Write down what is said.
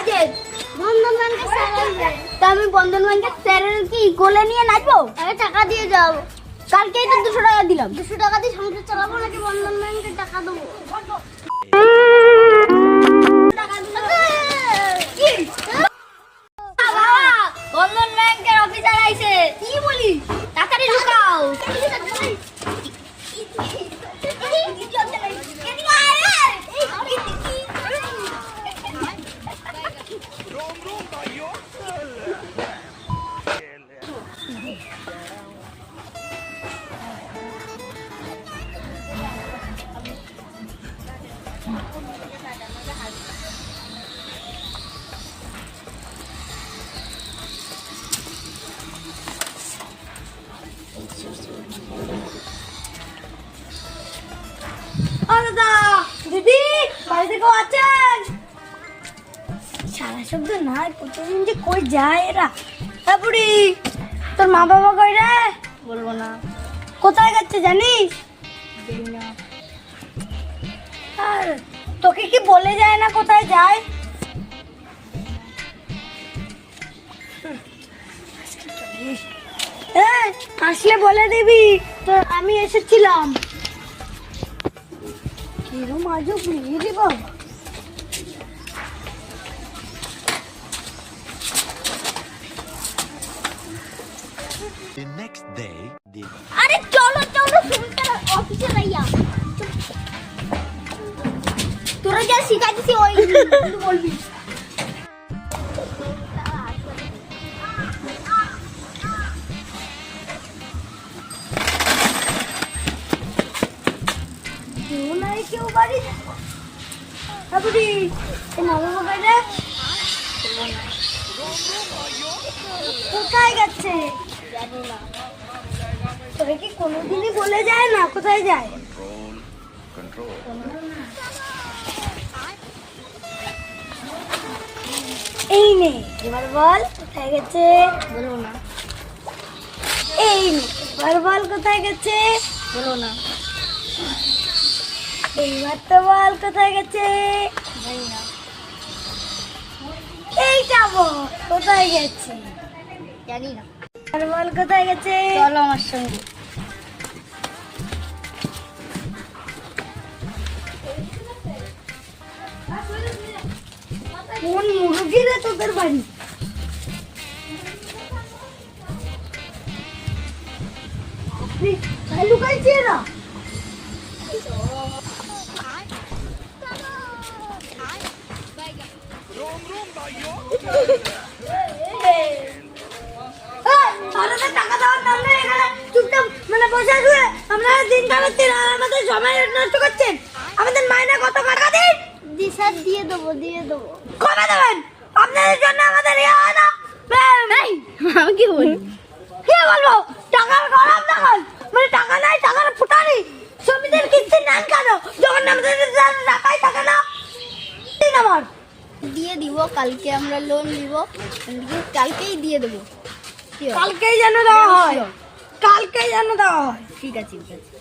কাজের বন্ধন ব্যাংকের স্যার আসবে। তা আমি বন্ধন ব্যাংকের স্যারের কি কোলে নিয়ে নাচবো? আরে টাকা দিয়ে যাও। কালকেই তো 200 টাকা দিলাম। 200 টাকা দিয়ে সংসার চালাবো নাকি বন্ধন ব্যাংকের টাকা দেবো? বন্ধন ব্যাংকের অফিসার আইছে। কি বলি? তাড়াতাড়ি ঢুকাও। দিদি বাড়িতে কেউ আছেন? সারা শব্দ নাই, প্রতিদিন যে কই যায় এরা। বুড়ি তোর মা বাবা কই রে? বলবো না। কোথায় যাচ্ছে জানিস? আর তোকে কি বলে যায় না কোথায় যায়? আসলে বলে দিবি তো। আমি এসেছিলাম। কিরম আজও বুঝিয়ে দিব। The next day, আরে চলো চলো সুমিতার অফিসে যাইয়া। তোরা যা শিখাইছিস ওই বলবি। কেউ বাড়ি বুড়ি মামা বাবাটা কোথায় গেছে জানি না। তোকে কি কোনোদিনই বলে যায় না কোথায় যায়? এই নে এবার বল কোথায় গেছে? বলো না। এই নে এবার বল কোথায় গেছে? বলো না। এইবার তো বল কোথায় গেছে? জানি না। এইটা বল কোথায় গেছে? জানি না। আর বল কোথায় গেছে? চলো আমার সঙ্গে। কোন মুরগি রে তোদের বাড়ি? লুকাইছে এরা। টাকা দেওয়ার নাম নেই এখানে চুপচাপ মানে বসে শুয়ে আপনারা দিন কাটাচ্ছেন আর আমাদের সময় নষ্ট করছেন। আমাদের মাইনে কত টাকা দিন? স্যার দিয়ে দেবো দিয়ে দেবো। কবে দেবেন? আপনাদের জন্য আমাদের ইয়ে হয় না। আমি কি বলি? কি বলবো? টাকার গরম দেখুন মানে টাকা নাই টাকার ফুটানি। শ্রমিকদের কিস্তি নেন কেন যখন আমাদের টাকাই থাকে না? দিন আমার দিয়ে দিব। কালকে আমরা লোন দিব, কালকেই দিয়ে দেবো। কালকেই যেন দেওয়া হয়। কালকেই যেন দেওয়া হয়। ঠিক আছে ঠিক আছে।